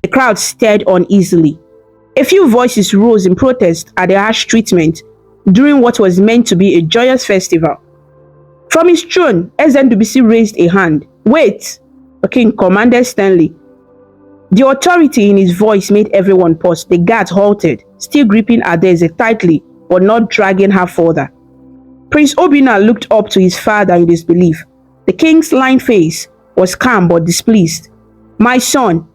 The crowd stirred uneasily. A few voices rose in protest at the harsh treatment during what was meant to be a joyous festival. From his throne, SNWBC raised a hand. "Wait," the king commanded sternly. The authority in his voice made everyone pause. The guards halted, still gripping Adaeze tightly but not dragging her further. Prince Obinna looked up to his father in disbelief. The king's lined face was calm but displeased. "My son,"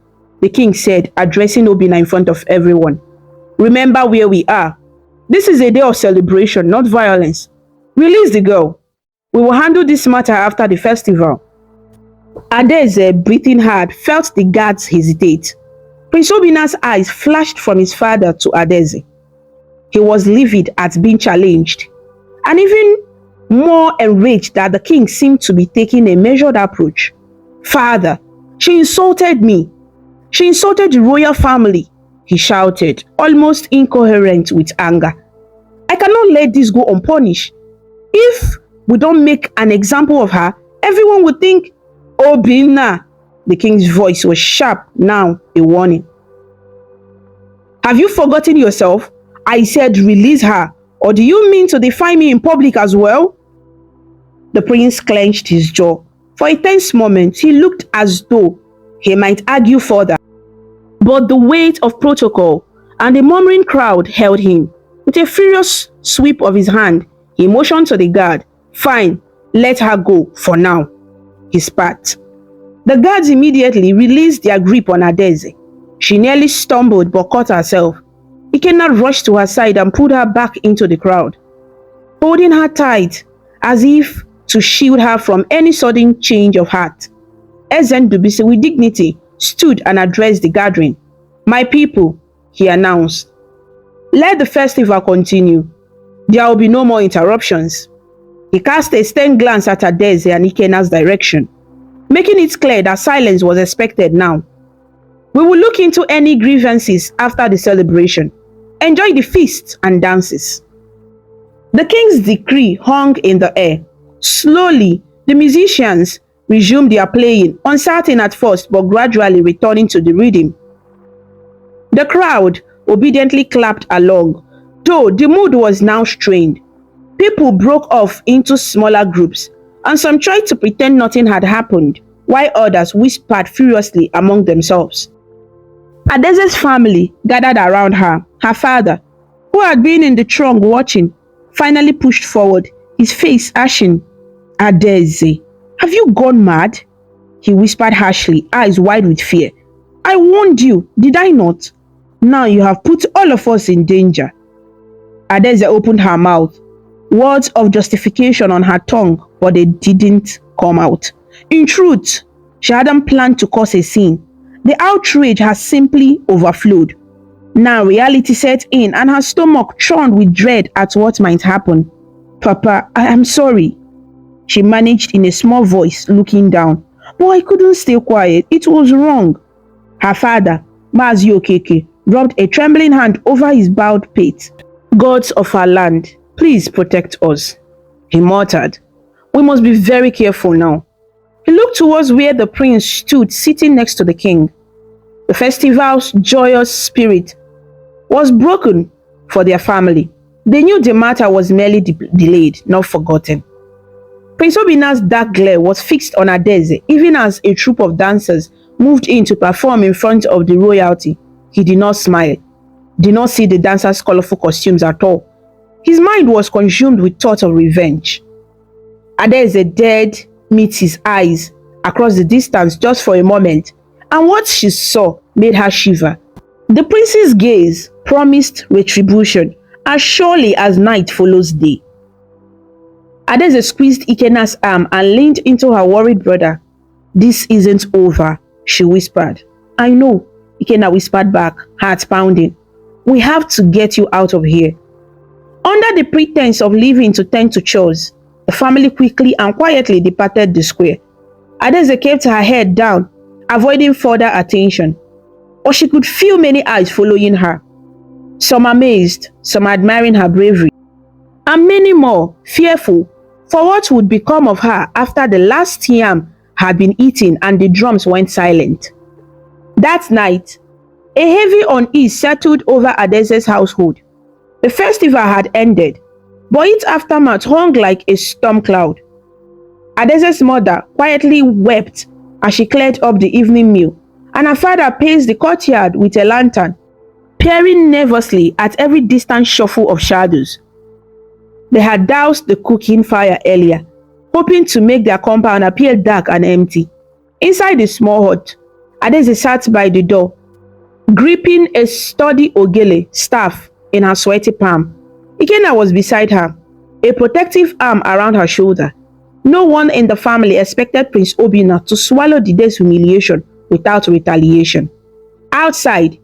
the king said, addressing Obinna in front of everyone, "remember where we are. This is a day of celebration, not violence. Release the girl. We will handle this matter after the festival." Adaeze, breathing hard, felt the guards hesitate. Prince Obinna's eyes flashed from his father to Adaeze. He was livid at being challenged, and even more enraged that the king seemed to be taking a measured approach. "Father, she insulted me. She insulted the royal family," he shouted, almost incoherent with anger. "I cannot let this go unpunished. If we don't make an example of her, everyone would think..." "Obinna," the king's voice was sharp, now a warning. "Have you forgotten yourself? I said release her. Or do you mean to defy me in public as well?" The prince clenched his jaw. For a tense moment, he looked as though he might argue further. But the weight of protocol and the murmuring crowd held him. With a furious sweep of his hand, he motioned to the guard. "Fine, let her go for now," he spat. The guards immediately released their grip on Adaeze. She nearly stumbled but caught herself. Ikenna rushed to her side and pulled her back into the crowd, holding her tight as if to shield her from any sudden change of heart. SNWBC, with dignity, stood and addressed the gathering. "My people," he announced, "let the festival continue. There will be no more interruptions." He cast a stern glance at Adaeze and Ikenna's direction, making it clear that silence was expected now. "We will look into any grievances after the celebration. Enjoy the feast and dances." The king's decree hung in the air. Slowly, the musicians resumed their playing, uncertain at first but gradually returning to the rhythm. The crowd obediently clapped along, though the mood was now strained. People broke off into smaller groups, and some tried to pretend nothing had happened, while others whispered furiously among themselves. Adaeze's family gathered around her. Her father, who had been in the throng watching, finally pushed forward, his face ashen. "Adaeze, have you gone mad?" he whispered harshly, eyes wide with fear. "I warned you, did I not? Now you have put all of us in danger." Adaeze opened her mouth, words of justification on her tongue, but they didn't come out. In truth, she hadn't planned to cause a scene. The outrage had simply overflowed. Now reality set in and her stomach churned with dread at what might happen. "Papa, I am sorry," she managed in a small voice, looking down. "But I couldn't stay quiet. It was wrong." Her father, Mazi Okeke, rubbed a trembling hand over his bowed pate. "Gods of our land, please protect us," he muttered. "We must be very careful now." He looked towards where the prince stood sitting next to the king. The festival's joyous spirit was broken for their family. They knew the matter was merely delayed, not forgotten. Prince Obinna's dark glare was fixed on Adaeze, even as a troop of dancers moved in to perform in front of the royalty. He did not smile, did not see the dancers' colorful costumes at all. His mind was consumed with thought of revenge. Adaeze dared meet his eyes across the distance just for a moment, and what she saw made her shiver. The prince's gaze promised retribution as surely as night follows day. Adaeze squeezed Ikenna's arm and leaned into her worried brother. "This isn't over," she whispered. "I know," Ikenna whispered back, heart pounding. "We have to get you out of here." Under the pretense of leaving to tend to chores, the family quickly and quietly departed the square. Adaeze kept her head down, avoiding further attention, but she could feel many eyes following her. Some amazed, some admiring her bravery, and many more fearful for what would become of her after the last yam had been eaten and the drums went silent. That night, A heavy unease settled over Adeze's household. The festival had ended, but its aftermath hung like a storm cloud. Adeze's mother quietly wept as she cleared up the evening meal, and her father paced the courtyard with a lantern, peering nervously at every distant shuffle of shadows. They had doused the cooking fire earlier, hoping to make their compound appear dark and empty. Inside the small hut, Adeze sat by the door, gripping a sturdy ogele staff in her sweaty palm. Ikenna was beside her, a protective arm around her shoulder. No one in the family expected Prince Obinna to swallow the day's humiliation without retaliation. Outside,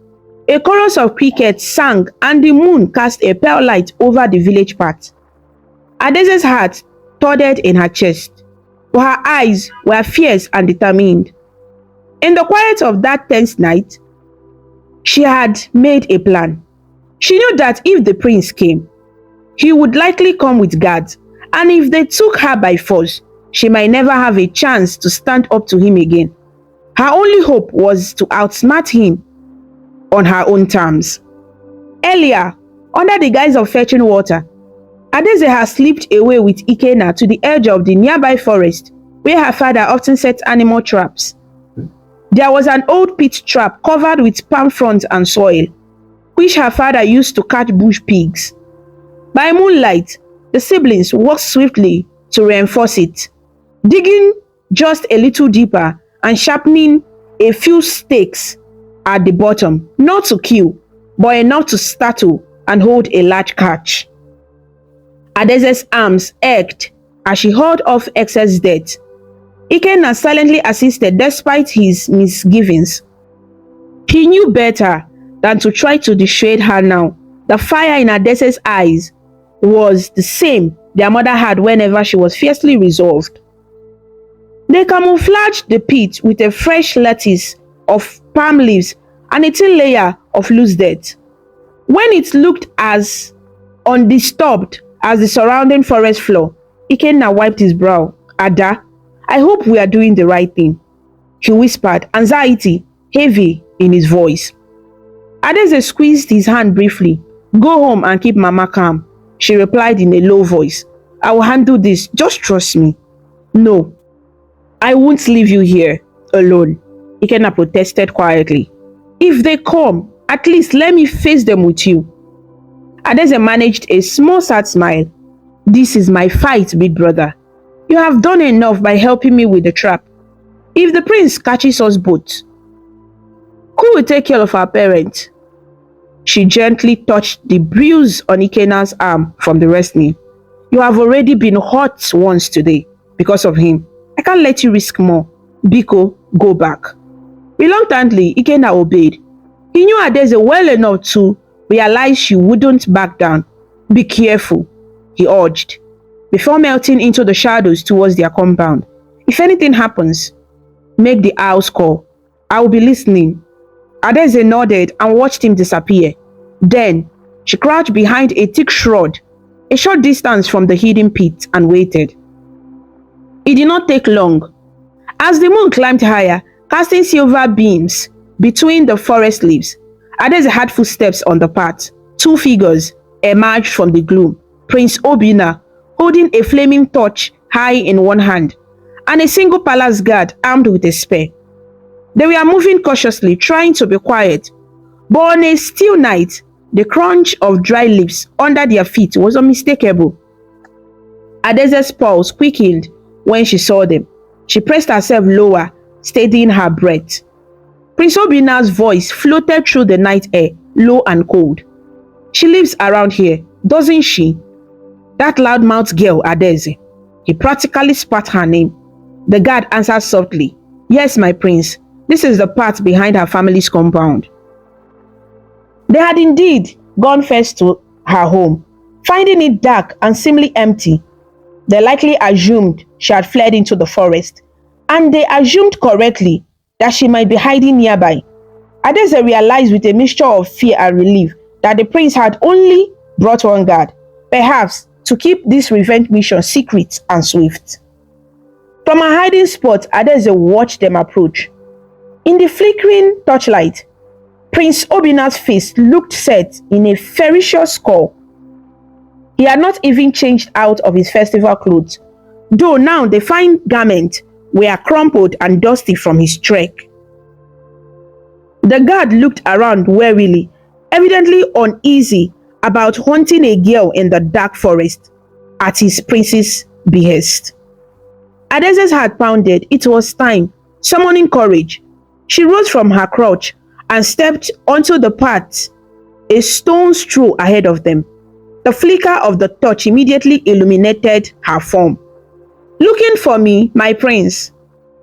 a chorus of crickets sang and the moon cast a pale light over the village path. Adeze's heart thudded in her chest, but her eyes were fierce and determined. In the quiet of that tense night, she had made a plan. She knew that if the prince came, he would likely come with guards, and if they took her by force, she might never have a chance to stand up to him again. Her only hope was to outsmart him on her own terms. Earlier, under the guise of fetching water, Adeze had slipped away with Ikenna to the edge of the nearby forest where her father often set animal traps. There was an old pit trap covered with palm fronds and soil, which her father used to catch bush pigs. By moonlight, the siblings walked swiftly to reinforce it, digging just a little deeper and sharpening a few stakes at the bottom, not to kill, but enough to startle and hold a large catch. Adeze's arms ached as she hauled off excess dirt. Ikenna silently assisted despite his misgivings. He knew better than to try to dissuade her now. The fire in Adeze's eyes was the same their mother had whenever she was fiercely resolved. They camouflaged the pit with a fresh lattice of palm leaves and a thin layer of loose dirt. When it looked as undisturbed as the surrounding forest floor, Ikenna wiped his brow. "Ada, I hope we are doing the right thing," he whispered, anxiety heavy in his voice. Adeze squeezed his hand briefly. "Go home and keep Mama calm," she replied in a low voice. "I will handle this, just trust me." "No, I won't leave you here alone," Ikenna protested quietly. "If they come, at least let me face them with you." Adeze managed a small sad smile. "This is my fight, big brother. You have done enough by helping me with the trap. If the prince catches us both, who will take care of our parents?" She gently touched the bruise on Ikenna's arm from the wrestling. "You have already been hurt once today because of him. I can't let you risk more. Biko, go back." Reluctantly, Ikenna obeyed. He knew Adeze well enough to realize she wouldn't back down. "Be careful," he urged, before melting into the shadows towards their compound. "If anything happens, make the house call. I will be listening." Adeze nodded and watched him disappear. Then, she crouched behind a thick shrub, a short distance from the hidden pit, and waited. It did not take long. As the moon climbed higher, casting silver beams between the forest leaves, Adeze heard footsteps on the path. Two figures emerged from the gloom. Prince Obinna, holding a flaming torch high in one hand, and a single palace guard armed with a spear. They were moving cautiously, trying to be quiet, but on a still night, the crunch of dry leaves under their feet was unmistakable. Adeze's pulse quickened when she saw them. She pressed herself lower, steadying her breath. Prince Obinna's voice floated through the night air, low and cold. "She lives around here, doesn't she? That loudmouth girl, Adeze." He practically spat her name. The guard answered softly, "Yes, my prince. This is the path behind her family's compound." They had indeed gone first to her home. Finding it dark and seemingly empty, they likely assumed she had fled into the forest, and they assumed correctly that she might be hiding nearby. Adeze realized with a mixture of fear and relief that the prince had only brought one guard, perhaps to keep this revenge mission secret and swift. From a hiding spot, Adeze watched them approach. In the flickering torchlight, Prince Obina's face looked set in a ferocious scowl. He had not even changed out of his festival clothes, though now the fine garments were crumpled and dusty from his trek. The guard looked around warily, evidently uneasy about hunting a girl in the dark forest at his prince's behest. Adeze's heart pounded. It was time. Summoning courage, she rose from her crouch and stepped onto the path, a stone's throw ahead of them. The flicker of the torch immediately illuminated her form. "Looking for me, my prince?"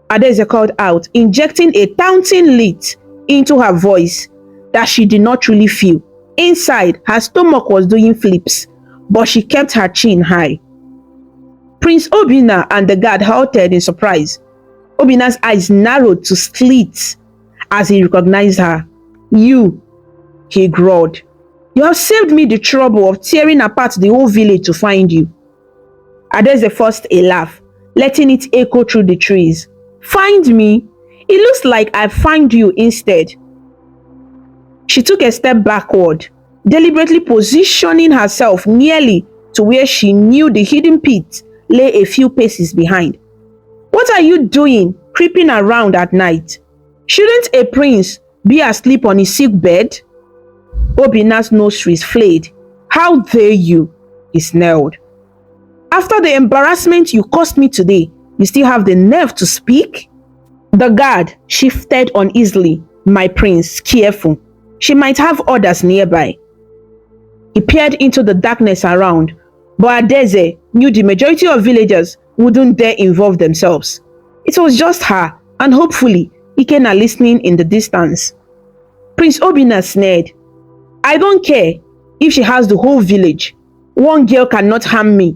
Adeze called out, injecting a taunting lilt into her voice that she did not truly feel. Inside, her stomach was doing flips, but she kept her chin high. Prince Obina and the guard halted in surprise. Obina's eyes narrowed to slits as he recognized her. "You," he growled. "You have saved me the trouble of tearing apart the whole village to find you." Adeze forced a laugh, letting it echo through the trees. "Find me? It looks like I find you instead." She took a step backward, deliberately positioning herself nearly to where she knew the hidden pit lay a few paces behind. "What are you doing, creeping around at night? Shouldn't a prince be asleep on his sick bed?" Obina's nostrils flared. "How dare you?" he snarled. "After the embarrassment you caused me today, you still have the nerve to speak?" The guard shifted uneasily. "My prince, careful. She might have others nearby." He peered into the darkness around, but Adeze knew the majority of villagers wouldn't dare involve themselves. It was just her, and hopefully Ikena listening in the distance. Prince Obina sneered. "I don't care if she has the whole village. One girl cannot harm me."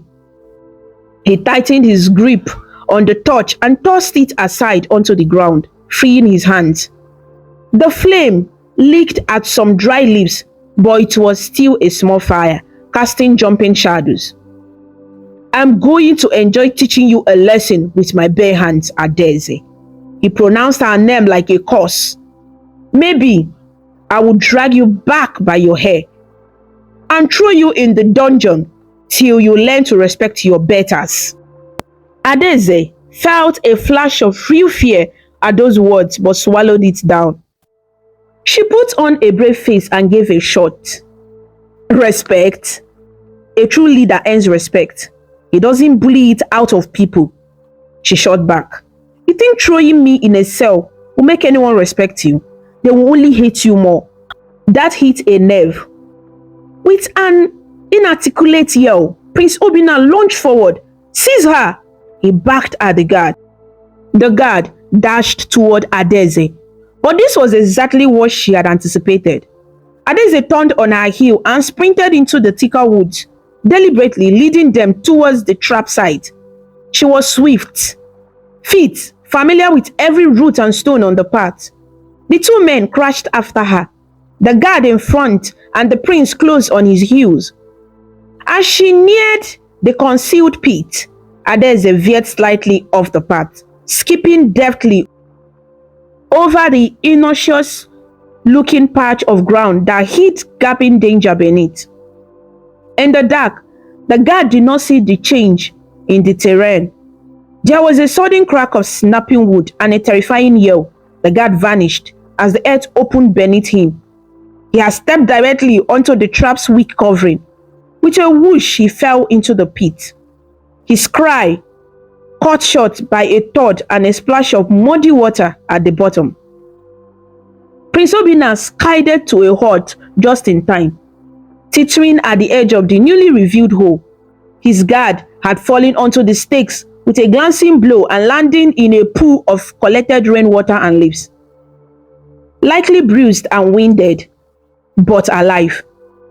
He tightened his grip on the torch and tossed it aside onto the ground, freeing his hands. The flame licked at some dry leaves, but it was still a small fire, casting jumping shadows. "I'm going to enjoy teaching you a lesson with my bare hands, Adeze." He pronounced her name like a curse. "Maybe I will drag you back by your hair and throw you in the dungeon till you learn to respect your betters." Adeze felt a flash of real fear at those words, but swallowed it down. She put on a brave face and gave a shot. "Respect? A true leader earns respect. He doesn't bully it out of people." She shot back. "You think throwing me in a cell will make anyone respect you? They will only hate you more." That hit a nerve. With an inarticulate yell, Prince Obina lunged forward. "Seize her!" He backed at the guard. The guard dashed toward Adeze, but this was exactly what she had anticipated. Adeze turned on her heel and sprinted into the thicker woods, deliberately leading them towards the trap site. She was swift, feet familiar with every root and stone on the path. The two men crashed after her, the guard in front and the prince close on his heels. As she neared the concealed pit, Adeze veered slightly off the path, skipping deftly over the innocuous-looking patch of ground that hid gaping danger beneath. In the dark, the guard did not see the change in the terrain. There was a sudden crack of snapping wood and a terrifying yell. The guard vanished as the earth opened beneath him. He had stepped directly onto the trap's weak covering. With a whoosh, he fell into the pit. His cry cut short by a thud and a splash of muddy water at the bottom. Prince Obina skidded to a halt just in time, teetering at the edge of the newly revealed hole. His guard had fallen onto the stakes with a glancing blow and landing in a pool of collected rainwater and leaves. Likely bruised and winded, but alive,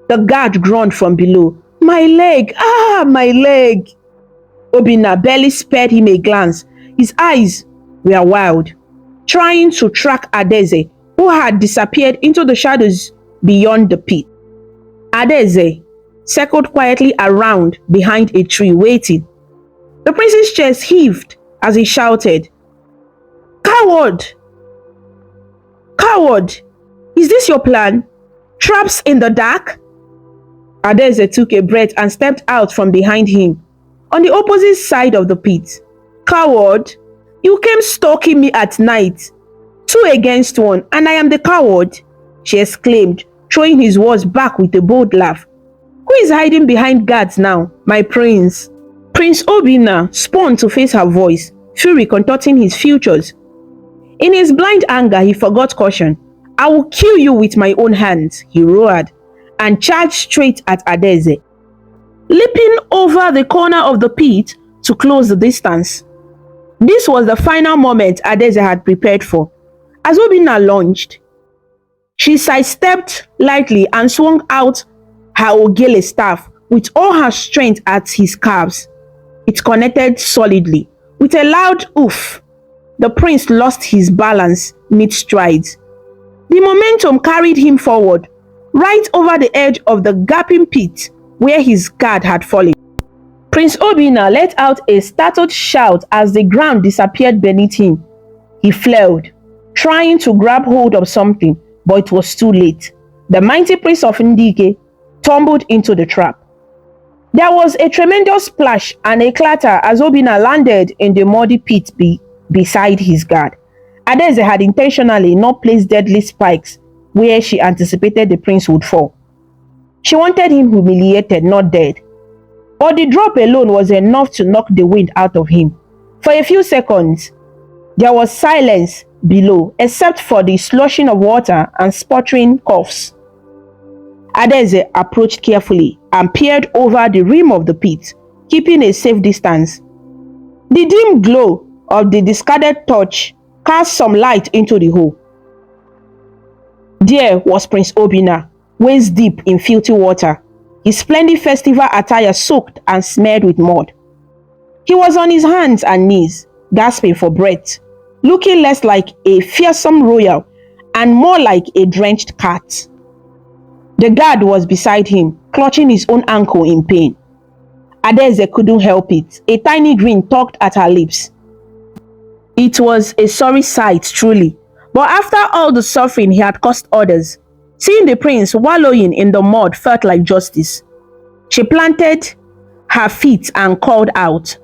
the guard groaned from below. "My leg! Ah, my leg!" Obina barely spared him a glance. His eyes were wild, trying to track Adeze, who had disappeared into the shadows beyond the pit. Adeze circled quietly around behind a tree, waiting. The prince's chest heaved as he shouted, "Coward! Coward! Is this your plan? Traps in the dark? Adeze took a breath and stepped out from behind him, on the opposite side of the pit. Coward! You came stalking me at night. 2 against 1, and I am the coward, she exclaimed, throwing his words back with a bold laugh. Who is hiding behind guards now, my prince? Prince Obinna spun to face her voice, fury contorting his features. In his blind anger, he forgot caution. I will kill you with my own hands, he roared, and charged straight at Adeze, leaping over the corner of the pit to close the distance. This was the final moment Adeze had prepared for. As Obinna lunged, she sidestepped lightly and swung out her ogele staff with all her strength at his calves. It connected solidly. With a loud oof, the prince lost his balance mid-strides. The momentum carried him forward, right over the edge of the gaping pit where his guard had fallen. Prince Obinna let out a startled shout as the ground disappeared beneath him. He fled, trying to grab hold of something, but it was too late. The mighty prince of Ndike tumbled into the trap. There was a tremendous splash and a clatter as Obinna landed in the muddy pit beside his guard. Adeze had intentionally not placed deadly spikes where she anticipated the prince would fall. She wanted him humiliated, not dead. But the drop alone was enough to knock the wind out of him. For a few seconds, there was silence below, except for the sloshing of water and sputtering coughs. Adeze approached carefully and peered over the rim of the pit, keeping a safe distance. The dim glow of the discarded torch cast some light into the hole. There was Prince Obinna, waist deep in filthy water, his splendid festival attire soaked and smeared with mud. He was on his hands and knees, gasping for breath, looking less like a fearsome royal and more like a drenched cat. The guard was beside him, clutching his own ankle in pain. Adeze couldn't help it. A tiny grin tugged at her lips. It was a sorry sight, truly. But after all the suffering he had caused others, seeing the prince wallowing in the mud felt like justice. She planted her feet and called out,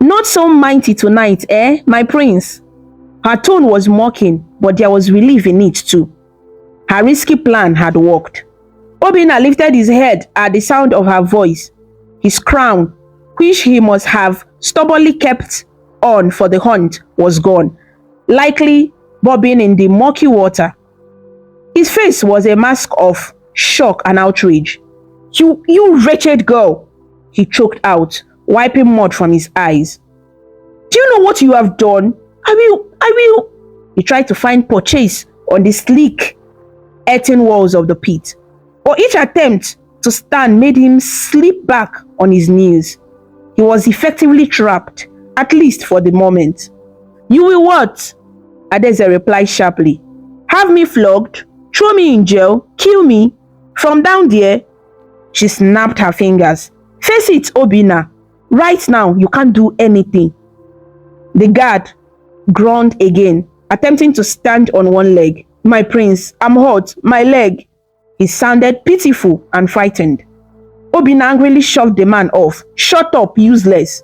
"Not so mighty tonight, eh, my prince?" Her tone was mocking, but there was relief in it too. Her risky plan had worked. Obinna lifted his head at the sound of her voice. His crown, which he must have stubbornly kept on for the hunt, was gone, likely bobbing in the murky water. His face was a mask of shock and outrage. You wretched girl," he choked out, wiping mud from his eyes. "Do you know what you have done? I will. He tried to find purchase on the sleek, earthen walls of the pit, but each attempt to stand made him slip back on his knees. He was effectively trapped, at least for the moment. "You will what?" Adeze replied sharply. "Have me flogged? Throw me in jail? Kill me? From down there?" She snapped her fingers. "Face it, Obinna. Right now, you can't do anything." The guard groaned again, attempting to stand on one leg. "My prince, I'm hurt. My leg." He sounded pitiful and frightened. Obinna angrily shoved the man off. "Shut up, useless,"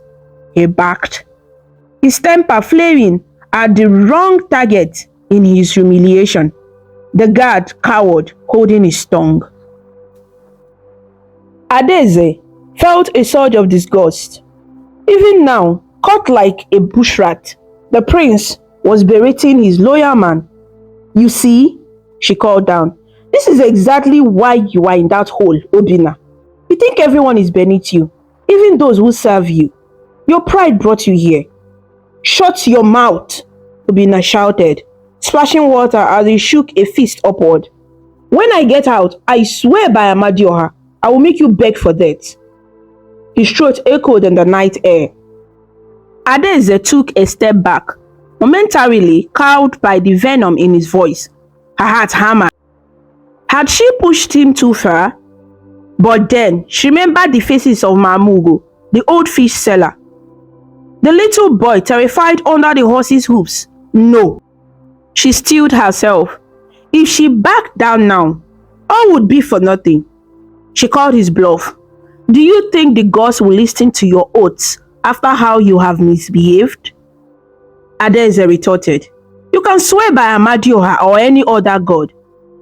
he barked, his temper flaring at the wrong target in his humiliation. The guard cowered, holding his tongue. Adeze felt a surge of disgust. Even now, caught like a bush rat, the prince was berating his loyal man. "You see," she called down, "this is exactly why you are in that hole, Obinna. You think everyone is beneath you, even those who serve you. Your pride brought you here." "Shut your mouth," Obinna shouted, splashing water as he shook a fist upward. "When I get out, I swear by Amadioha, I will make you beg for that." His throat echoed in the night air. Adeze took a step back, momentarily cowed by the venom in his voice. Her heart hammered. Had she pushed him too far? But then she remembered the faces of Mamugo, the old fish seller. The little boy terrified under the horse's hoofs. No. She steeled herself. If she backed down now, all would be for nothing. She called his bluff. Do you think the gods will listen to your oaths after how you have misbehaved? Adaeze retorted. You can swear by Amadioha or any other god,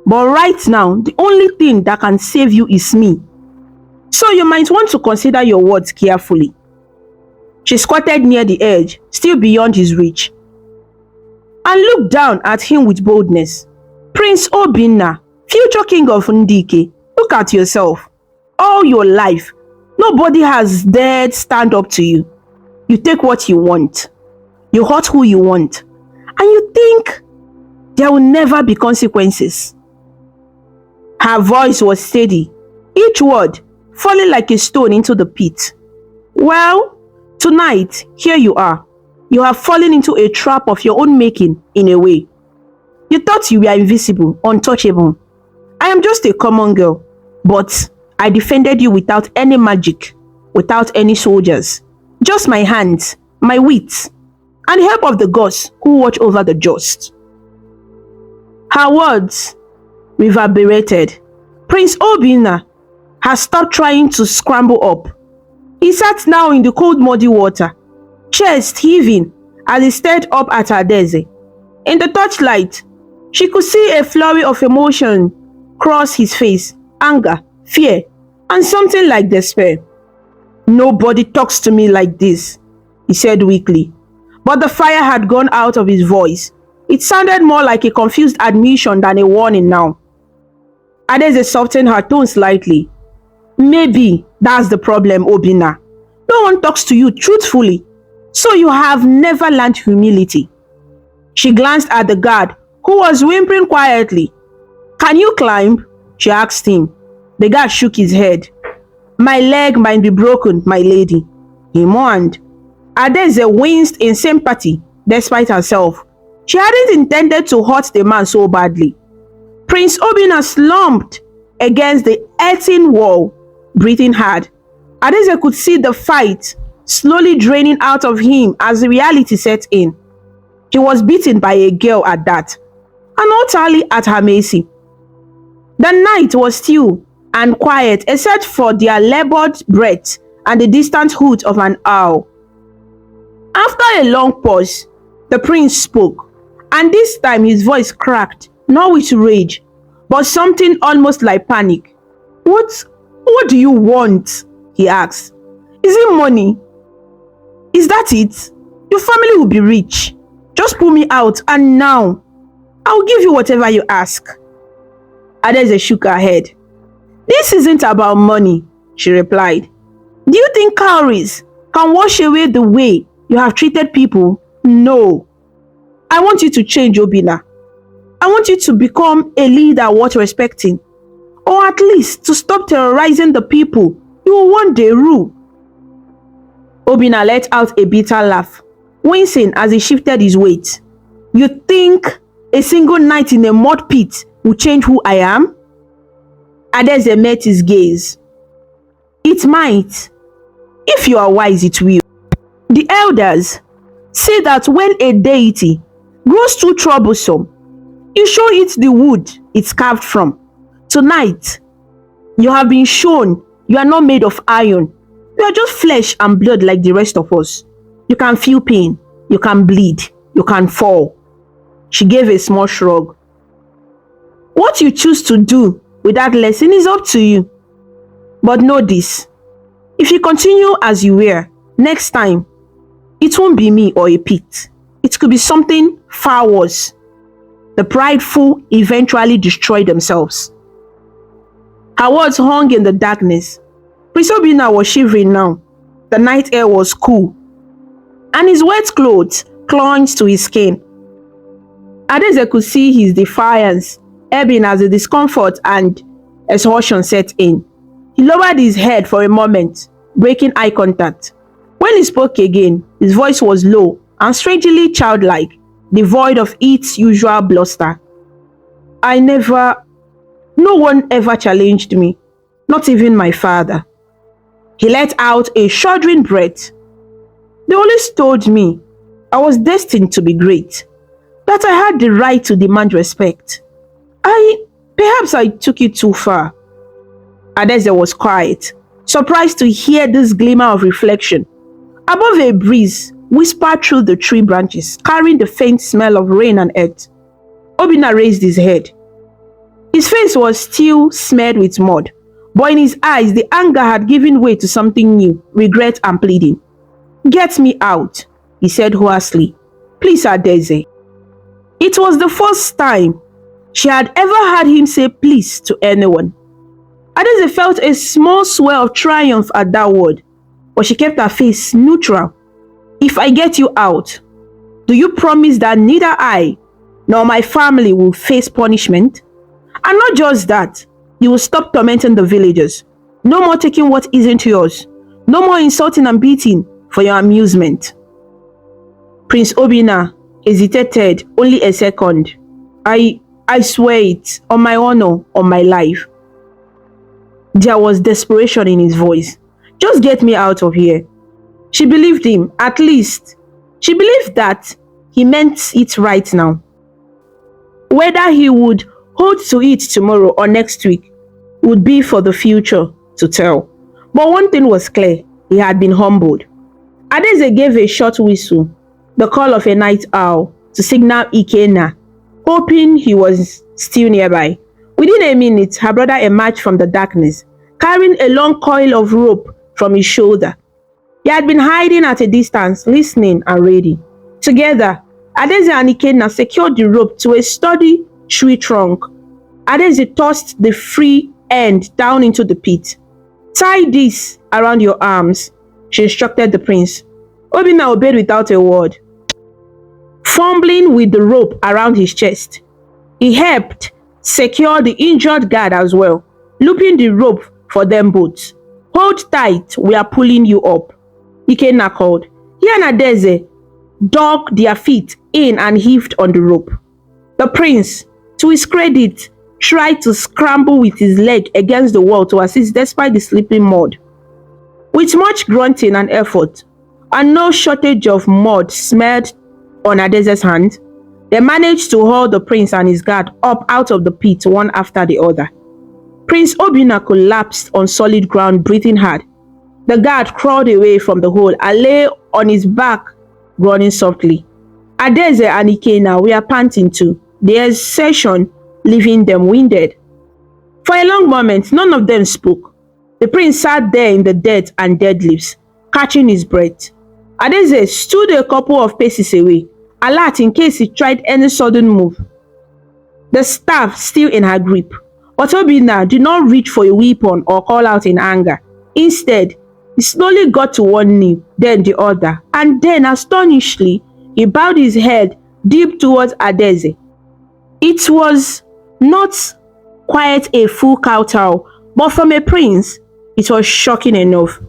but right now, the only thing that can save you is me. So you might want to consider your words carefully. She squatted near the edge, still beyond his reach, and looked down at him with boldness. Prince Obinna, future king of Ndike, look at yourself. All your life, nobody has dared stand up to you. You take what you want. You hurt who you want. And you think there will never be consequences. Her voice was steady, each word falling like a stone into the pit. Well, tonight, here you are. You have fallen into a trap of your own making, in a way. You thought you were invisible, untouchable. I am just a common girl, but I defended you without any magic, without any soldiers. Just my hands, my wits, and the help of the gods who watch over the just. Her words reverberated. Prince Obinna has stopped trying to scramble up. He sat now in the cold muddy water, chest heaving as he stared up at Adaeze. In the torchlight, she could see a flurry of emotion cross his face, anger, fear, and something like despair. Nobody talks to me like this, he said weakly, but the fire had gone out of his voice. It sounded more like a confused admission than a warning now. Adaeze softened her tone slightly. Maybe that's the problem, Obinna. No one talks to you truthfully, so you have never learned humility. She glanced at the guard, who was whimpering quietly. Can you climb? She asked him. The guard shook his head. My leg might be broken, my lady, he mourned. Adaeze winced in sympathy, despite herself. She hadn't intended to hurt the man so badly. Prince Obinna slumped against the earthen wall, breathing hard. Adaeze could see the fight slowly draining out of him as the reality set in. He was beaten by a girl at that, and utterly at her mercy. The night was still and quiet except for their labored breath and the distant hoot of an owl. After a long pause, the prince spoke, and this time his voice cracked, not with rage, but something almost like panic. What do you want? He asked. Is it money? Is that it? Your family will be rich. Just pull me out, and now I'll give you whatever you ask. Adaeze shook her head. This isn't about money, she replied. Do you think cowries can wash away the way you have treated people? No. I want you to change, Obinna. I want you to become a leader worth respecting, or at least to stop terrorizing the people you will one day rule. Obinna let out a bitter laugh, wincing as he shifted his weight. You think a single night in a mud pit will change who I am? Adaeze met his gaze. It might. If you are wise, it will. The elders say that when a deity grows too troublesome, you show it the wood it's carved from. Tonight, you have been shown you are not made of iron. You are just flesh and blood like the rest of us. You can feel pain. You can bleed. You can fall. She gave a small shrug. What you choose to do with that lesson is up to you. But know this. If you continue as you were, next time, it won't be me or a pit. It could be something far worse. The prideful eventually destroy themselves. Her words hung in the darkness. Prince Obinna was shivering now. The night air was cool, and his wet clothes clung to his skin. Adaeze could see his defiance ebbing as the discomfort and exhaustion set in. He lowered his head for a moment, breaking eye contact. When he spoke again, his voice was low and strangely childlike, devoid of its usual bluster. No one ever challenged me, not even my father. He let out a shuddering breath. They always told me I was destined to be great, that I had the right to demand respect. I Perhaps I took it too far. Adeze was quiet, surprised to hear this glimmer of reflection. Above, a breeze whispered through the tree branches, carrying the faint smell of rain and earth. Obina raised his head. His face was still smeared with mud, but in his eyes the anger had given way to something new, regret and pleading. "Get me out," he said hoarsely. "Please, Adeze." It was the first time she had ever heard him say please to anyone. Adeze felt a small swell of triumph at that word, but she kept her face neutral. "If I get you out, do you promise that neither I nor my family will face punishment? And not just that, you will stop tormenting the villagers. No more taking what isn't yours. No more insulting and beating for your amusement." Prince Obina hesitated only a second. I swear it, on my honor, on my life." There was desperation in his voice. "Just get me out of here." She believed him, at least. She believed that he meant it right now. Whether he would hold to it tomorrow or next week would be for the future to tell. But one thing was clear, he had been humbled. Adeze gave a short whistle, the call of a night owl, to signal Ikenna, hoping he was still nearby. Within a minute, her brother emerged from the darkness, carrying a long coil of rope from his shoulder. He had been hiding at a distance, listening and ready. Together, Adeze and Ikenna secured the rope to a sturdy tree trunk. Adeze tossed the free end down into the pit. "Tie this around your arms," she instructed the prince. Obina obeyed without a word. Fumbling with the rope around his chest, he helped secure the injured guard as well, looping the rope for them both. "Hold tight, we are pulling you up," Ikenna called. He and Adeze dug their feet in and heaved on the rope. The prince, to his credit, tried to scramble with his leg against the wall to assist despite the slipping mud. With much grunting and effort, and no shortage of mud smeared on Adeze's hand, they managed to haul the prince and his guard up out of the pit one after the other. Prince Obina collapsed on solid ground, breathing hard. The guard crawled away from the hole and lay on his back, groaning softly. Adeze and Ikenna were panting too, the exertion leaving them winded. For a long moment, none of them spoke. The prince sat there in the dirt and dead leaves, catching his breath. Adeze stood a couple of paces away, alert in case he tried any sudden move, the staff still in her grip. But Obina did not reach for a weapon or call out in anger. Instead, he slowly got to one knee, then the other, and then, astonishingly, he bowed his head deep towards Adeze. It was not quite a full kowtow, but from a prince, it was shocking enough.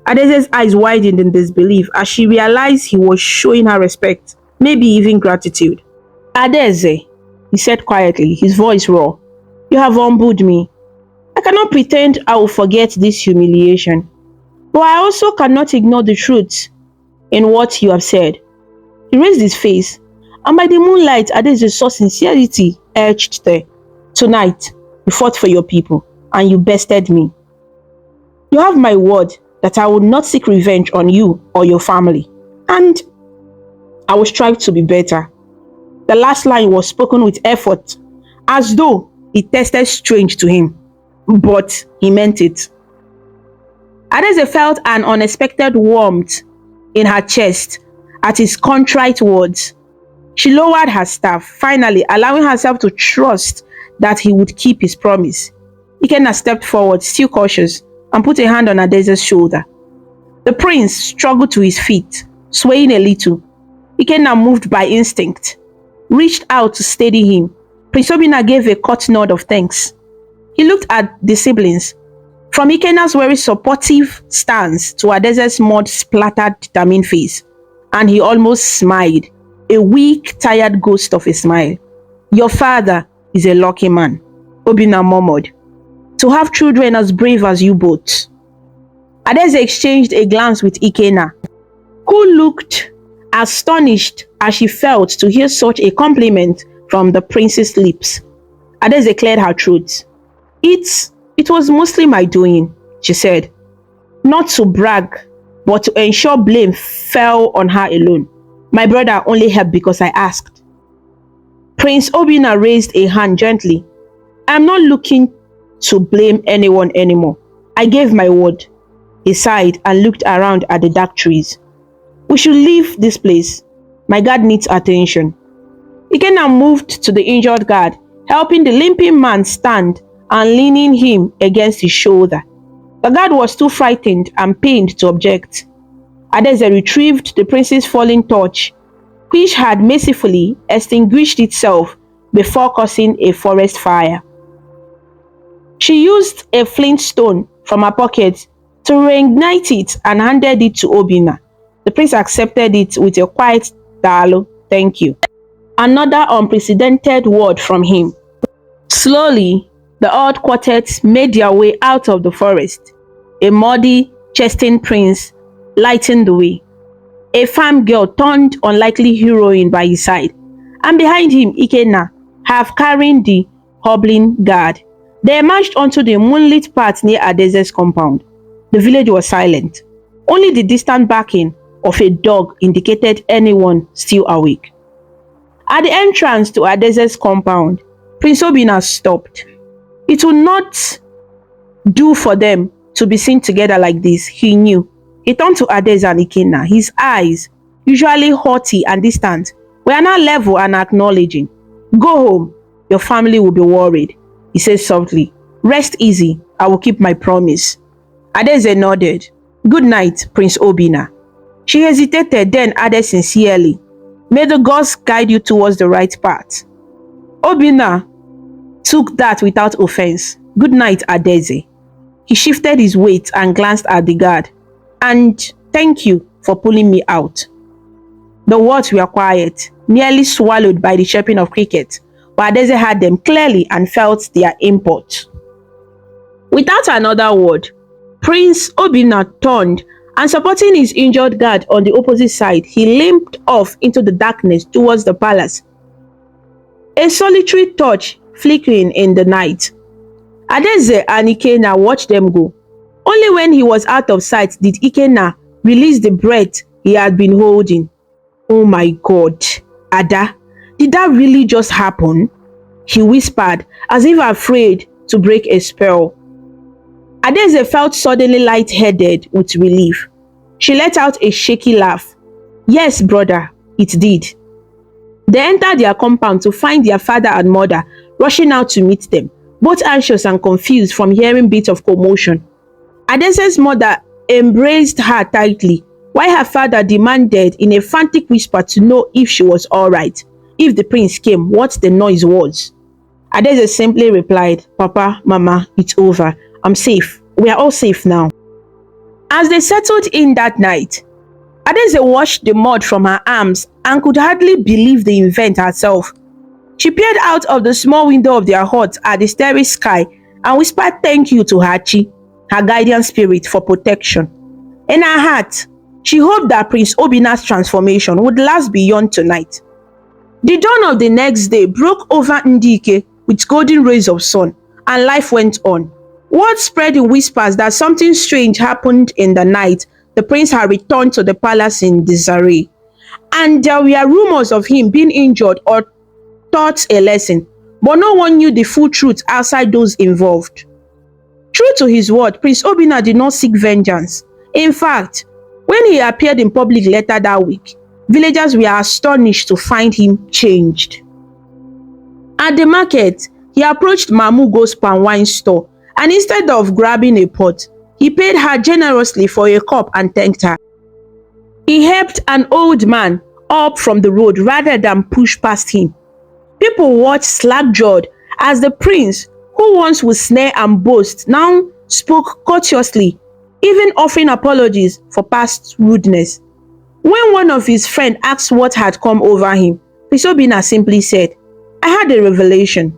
Adeze's eyes widened in disbelief as she realized he was showing her respect, maybe even gratitude. "Adeze," he said quietly, his voice raw, "you have humbled me. I cannot pretend I will forget this humiliation, but I also cannot ignore the truth in what you have said." He raised his face, and by the moonlight, Adeze saw sincerity etched there. "Tonight, you fought for your people, and you bested me. You have my word that I will not seek revenge on you or your family, and I will strive to be better." The last line was spoken with effort, as though it tasted strange to him, but he meant it. Adeze felt an unexpected warmth in her chest at his contrite words. She lowered her staff, finally allowing herself to trust that he would keep his promise. Ikenna stepped forward, still cautious, and put a hand on Adeze's shoulder. The prince struggled to his feet, swaying a little. Ikenna, moved by instinct, reached out to steady him. Prince Obina gave a curt nod of thanks. He looked at the siblings, from Ikenna's very supportive stance to Adeze's mud-splattered, determined face, and he almost smiled, a weak, tired ghost of a smile. "Your father is a lucky man," Obina murmured, "to have children as brave as you both." Adeze exchanged a glance with Ikenna, who looked astonished as she felt to hear such a compliment from the prince's lips. Adeze cleared her throat. It was mostly my doing, she said. Not to brag, but to ensure blame fell on her alone. My brother only helped because I asked. Prince Obinna raised a hand gently. I'm not looking to blame anyone anymore. I gave my word. He sighed and looked around at the dark trees. We should leave this place. My guard needs attention. Ikenna moved to the injured guard, helping the limping man stand and leaning him against his shoulder. The guard was too frightened and pained to object. Adeze retrieved the prince's fallen torch, which had mercifully extinguished itself before causing a forest fire. She used a flint stone from her pocket to reignite it and handed it to Obinna. The prince accepted it with a quiet "Dalo, thank you." Another unprecedented word from him. Slowly, the odd quartet made their way out of the forest. A muddy, chastened prince lightened the way. A farm girl turned unlikely heroine by his side, and behind him Ikenna, half carrying the hobbling guard. They emerged onto the moonlit path near Adeze's compound. The village was silent. Only the distant barking of a dog indicated anyone still awake. At the entrance to Adeze's compound, Prince Obinna stopped. It would not do for them to be seen together like this, he knew. He turned to Adeze and Ikenna. His eyes, usually haughty and distant, were now level and acknowledging. Go home. Your family will be worried, he said softly. Rest easy. I will keep my promise. Adeze nodded. Good night, Prince Obinna. She hesitated, then added sincerely, May the gods guide you towards the right path. Obinna took that without offense. Good night, Adeze. He shifted his weight and glanced at the guard. And thank you for pulling me out. The words were quiet, nearly swallowed by the chirping of crickets, but Adeze heard them clearly and felt their import. Without another word, Prince Obinna turned and, supporting his injured guard on the opposite side, he limped off into the darkness towards the palace. A solitary torch flickering in the night. Adeze and Ikenna watched them go. Only when he was out of sight did Ikenna release the breath he had been holding. Oh my God, Ada, did that really just happen? He whispered, as if afraid to break a spell. Adeze felt suddenly lightheaded with relief. She let out a shaky laugh. Yes, brother, it did. They entered their compound to find their father and mother rushing out to meet them, both anxious and confused from hearing bits of commotion. Adeze's mother embraced her tightly, while her father demanded in a frantic whisper to know if she was all right, if the prince came, what the noise was. Adeze simply replied, Papa, Mama, it's over. I'm safe. We are all safe now. As they settled in that night, Adeze washed the mud from her arms and could hardly believe the event herself. She peered out of the small window of their hut at the starry sky and whispered thank you to Hachi, her guardian spirit, for protection. In her heart, she hoped that Prince Obinna's transformation would last beyond tonight. The dawn of the next day broke over Ndike with golden rays of sun, and life went on. Word spread in whispers that something strange happened in the night. The prince had returned to the palace in disarray, and there were rumors of him being injured or taught a lesson, but no one knew the full truth outside those involved. True to his word, Prince Obinna did not seek vengeance. In fact, when he appeared in public later that week, villagers were astonished to find him changed. At the market, he approached Mamugo's palm wine store, and instead of grabbing a pot, he paid her generously for a cup and thanked her. He helped an old man up from the road rather than push past him. People watched slack-jawed as the prince, who once would snare and boast, now spoke courteously, even offering apologies for past rudeness. When one of his friends asked what had come over him, Prince Obinna simply said, I had a revelation.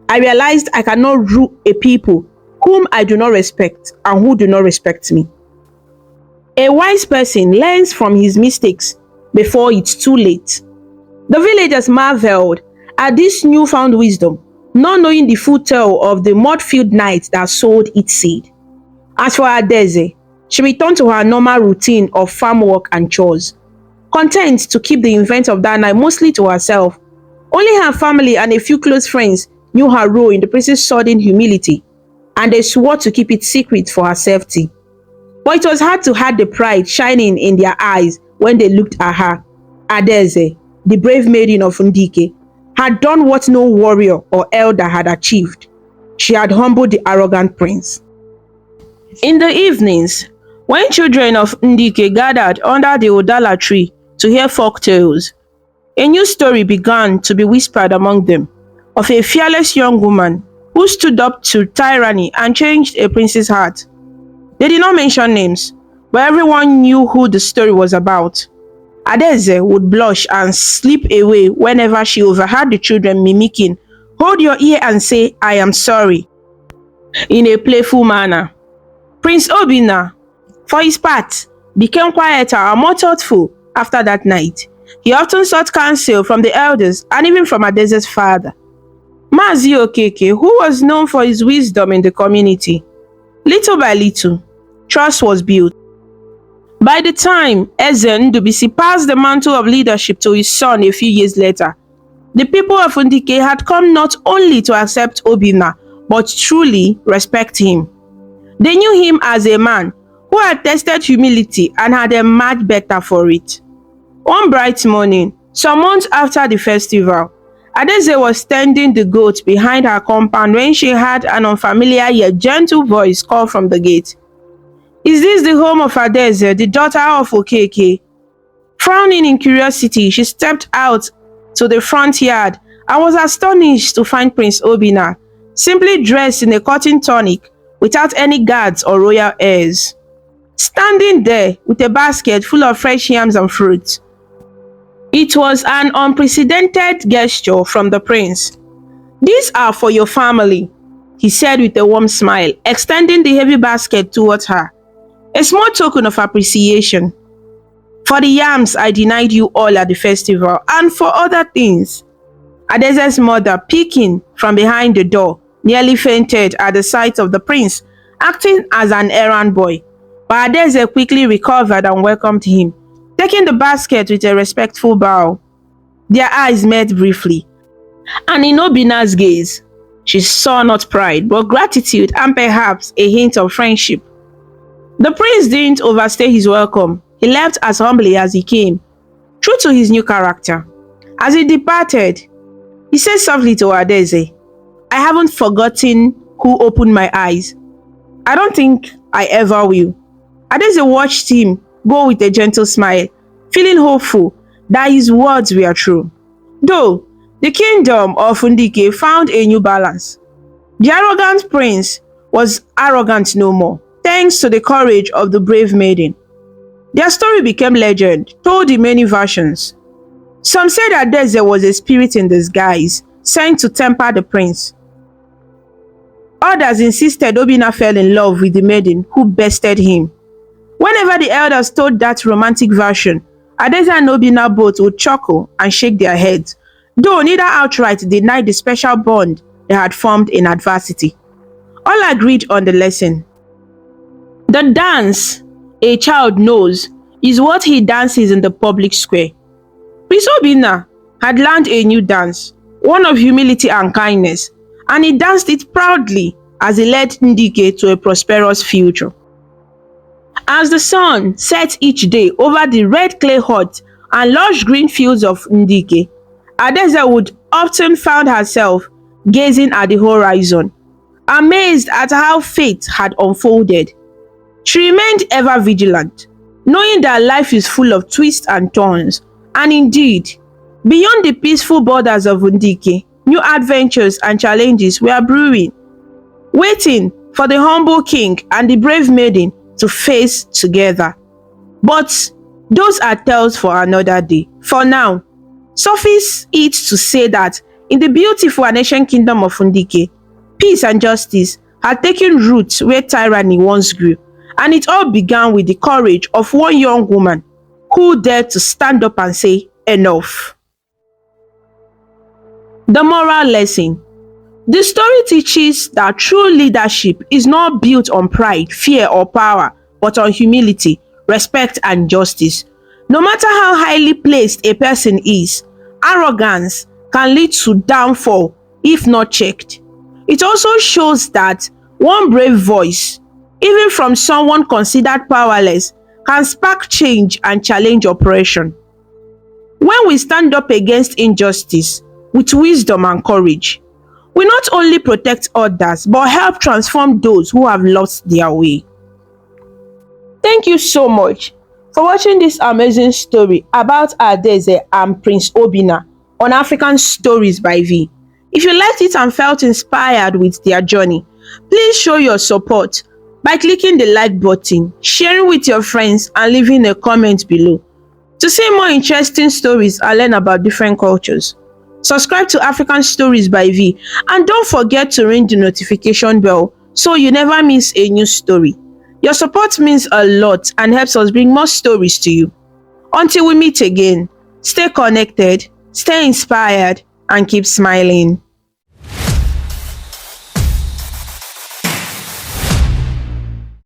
I realized I cannot rule a people whom I do not respect and who do not respect me. A wise person learns from his mistakes before it's too late. The villagers marveled at this newfound wisdom. not knowing the full tale of the mud-filled night that sowed its seed. As for Adeze, she returned to her normal routine of farm work and chores, content to keep the events of that night mostly to herself. Only her family and a few close friends knew her role in the prince's sudden humility, and they swore to keep it secret for her safety. But it was hard to hide the pride shining in their eyes when they looked at her. Adeze, the brave maiden of Ndike, had done what no warrior or elder had achieved. She had humbled the arrogant prince. In the evenings, when children of Ndike gathered under the Odala tree to hear folk tales, a new story began to be whispered among them of a fearless young woman who stood up to tyranny and changed a prince's heart. They did not mention names, but everyone knew who the story was about. Adeze would blush and slip away whenever she overheard the children mimicking, "Hold your ear and say, 'I am sorry,'" in a playful manner. Prince Obinna, for his part, became quieter and more thoughtful after that night. He often sought counsel from the elders and even from Adeze's father, Mazi Okeke, who was known for his wisdom in the community. Little by little, trust was built. By the time Eze Ndubisi passed the mantle of leadership to his son a few years later, the people of Ndike had come not only to accept Obinna, but truly respect him. They knew him as a man who had tested humility and had emerged better for it. One bright morning, some months after the festival, Adeze was tending the goat behind her compound when she heard an unfamiliar yet gentle voice call from the gate. "Is this the home of Adeze, the daughter of Okeke?" Frowning in curiosity, she stepped out to the front yard and was astonished to find Prince Obinna, simply dressed in a cotton tunic without any guards or royal airs, standing there with a basket full of fresh yams and fruits. It was an unprecedented gesture from the prince. "These are for your family," he said with a warm smile, extending the heavy basket towards her. "A small token of appreciation for the yams I denied you all at the festival and for other things." Adeze's mother, peeking from behind the door, nearly fainted at the sight of the prince acting as an errand boy. But Adeze quickly recovered and welcomed him, taking the basket with a respectful bow. Their eyes met briefly, and in Obinna's gaze, she saw not pride, but gratitude and perhaps a hint of friendship. The prince didn't overstay his welcome. He left as humbly as he came, true to his new character. As he departed, he said softly to Adeze, "I haven't forgotten who opened my eyes. I don't think I ever will." Adeze watched him go with a gentle smile, feeling hopeful that his words were true. Though the kingdom of Ndike found a new balance. The arrogant prince was arrogant no more, thanks to the courage of the brave maiden. Their story became legend, told in many versions. Some said that Adeze was a spirit in disguise, sent to temper the prince. Others insisted Obinna fell in love with the maiden who bested him. Whenever the elders told that romantic version, Adeze and Obinna both would chuckle and shake their heads, though neither outright denied the special bond they had formed in adversity. All agreed on the lesson. The dance a child knows is what he dances in the public square. Prince Obinna had learned a new dance, one of humility and kindness, and he danced it proudly as he led Ndike to a prosperous future. As the sun set each day over the red clay hut and lush green fields of Ndike, Adeze would often find herself gazing at the horizon, amazed at how fate had unfolded. She remained ever vigilant, knowing that life is full of twists and turns, and indeed, beyond the peaceful borders of Ndike, new adventures and challenges were brewing, waiting for the humble king and the brave maiden to face together. But those are tales for another day. For now, suffice it to say that in the beautiful and ancient kingdom of Ndike, peace and justice had taken root where tyranny once grew, and it all began with the courage of one young woman who dared to stand up and say, "Enough." The moral lesson: The story teaches that true leadership is not built on pride, fear, or power, but on humility, respect, and justice. No matter how highly placed a person is, arrogance can lead to downfall if not checked. It also shows that one brave voice, even from someone considered powerless, can spark change and challenge oppression. When we stand up against injustice with wisdom and courage, we not only protect others but help transform those who have lost their way. Thank you so much for watching this amazing story about Adeze and Prince Obina on African Stories by V. If you liked it and felt inspired with their journey, please show your support by clicking the like button, sharing with your friends, and leaving a comment below. To see more interesting stories and learn about different cultures, subscribe to African Stories by V, and don't forget to ring the notification bell so you never miss a new story. Your support means a lot and helps us bring more stories to you. Until we meet again, stay connected, stay inspired, and keep smiling.